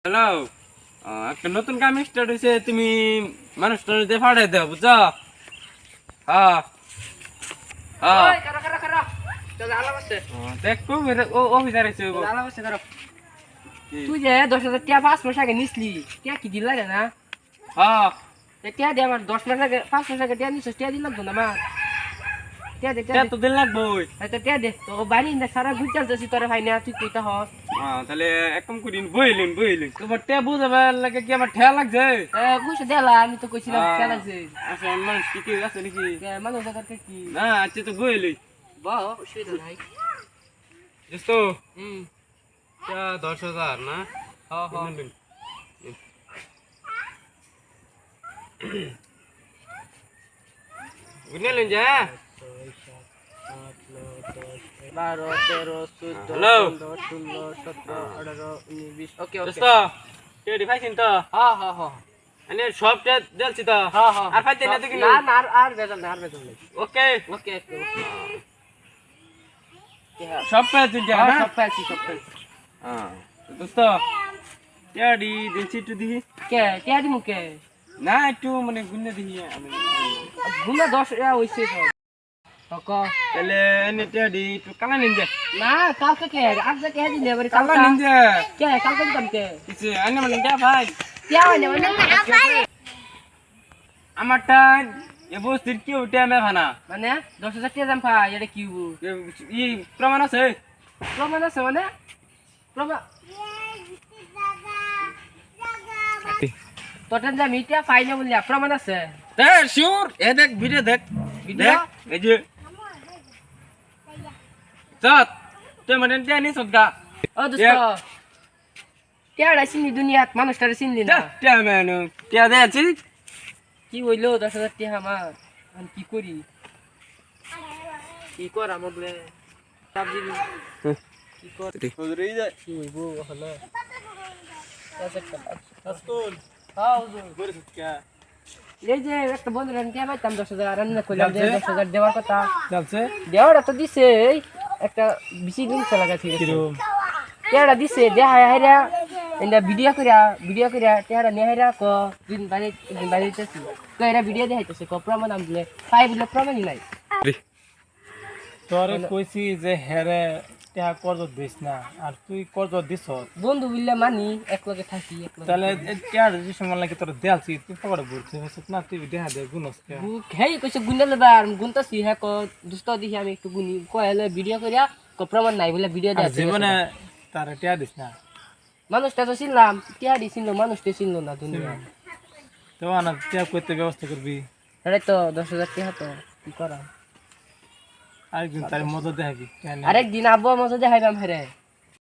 Hello, একটা নতুন কাম start হয়েছে, তুমি মানুষটা পাঠাই দাও, বুঝছো? হ্যাঁ হ্যাঁ, দেখো অফিসার আছে। তুই যে 10,000 টাকা 5 মাস আগে নিসলি টাকা কি দিলা রে না? হ্যাঁ, টাকা দে আমার 10 মাস আগে 5 মাস আগে টাকা নিছিস, টাকা দিলাম তো না মা। টাকা দে তো দিন লাগবো। তো টাকা দে তো বাড়ি না সারা ঘুর চলতেছি তোরে ভাই না তুই কইতা হস। তাহলে একদম করিন বইলেন তোমার টে বুঝাবে লাগে কি আমার ঠেয়া লাগছে। বুঝে দেলা আমি তো কইছিলাম টাকা লাগছে। আচ্ছা, মানুষ কি কি আছে নাকি? মানুষ জায়গার কি না, আচ্ছা তো বইলি বাহ অসুবিধা নাই। দোস্ত, 10,000 না? হ্যাঁ হ্যাঁ বুঝলেন যে 12 13 14 হ্যালো 15 16 17 18 19 20 ওকে দোস্ত, টেডি পাইছেন তো? হ্যাঁ হ্যাঁ হ্যাঁ মানে সবটা দিলছি তো? হ্যাঁ হ্যাঁ আর পাইতে না তো কি? না না আর বেজাল না আর বেজাল না। ওকে ওকে ওকে সব পেয়েছি হ্যাঁ সব পাইছি সব পাইছি। দোস্ত, টেডি দিলছি একটু দিহি কে দিমু কে না, একটু মানে গুনে দিহি আমি। গুনা 10 হইছে তো ক তাহলে এনে টেডি একটু কালা নিন যে। না কালকে কে আজ কে দিলে এবারে কালা কালকে নিন যে কে কালকে দিতাম কে কিছু আনে মানে দে ভাই। কে হইলে মানে আমারটা এ বস্তির কি উঠে আমি ভানা মানে 10,000 টাকা দাম পাই এটা কি ই প্রমাণ আছে। প্রমাণ আছে মানে প্রমাণ তোটা যা মিটা ফাইনে বললি প্রমাণ আছে শিওর, এ দেখ ভিডিও দেখ ভিডিও? দেখ এই যে চত তুই মানে জানি সদগা ও দোস্ত কেডা চিনি দুনিয়াত মানুষটারে চিনলি না টিয়া মেনু টিয়া দে আছে। কি হইলো 10,000 টাকা আমার আমি কি করি কি কর আমার বলে সাবজি কি কর হুজুরই যায় কি হইবো হলো আস্কুল হ্যাঁ হুজুর করে কি এই যে একটা বন্ধু রান কে পাইতাম 10,000 আর না কইলাম যে 10,000 দেওয়ার কথা চলছে দেওয়ার তো দিছে এই একটা বেশি দিন লাগা ঠিক আছে কিরম কেডা দিছে দেখা হাইরা এন্ডা ভিডিও কইরা তেরা নে হাইরা ক দিন বাইরে দিতেছি কইরা ভিডিও দেখাইতেছে ক প্রমাণ আম দিলে পাই বলে প্রমাণই নাই তোরে কইছি যে হেরে টাকা কর্জ দিস না, আর তুই কর্জ দিস। বন্ধু বললে মানি এক লগে থাকি এক লগে তাহলে টাকা যে সময় লাগে তোর দেয়ালছি, তুই পকড়ে বলছিস না, তুই দেখা দে গুনস কে। হেই কইছে গুনে লবার গুনতাছি হ্যাঁ ক দুস্ত দিহি আমি একটু গুনি কইলে ভিডিও কইরা ক প্রমাণ নাই বলে ভিডিও আর দেখাইছে জীবনে তার টাকা দিস না, মানুষটা তো চিনলাম টিয়া দিছিল মানুষটা চিনলো না দুনিয়া তো আনা টাকা করতে ব্যবস্থা করবি। আরে তো 10,000 টাকা তো কি করা আরেকদিন তার মজা দেখাবি। আরেকদিন আব্বু মজা দেখাইবাম হেরে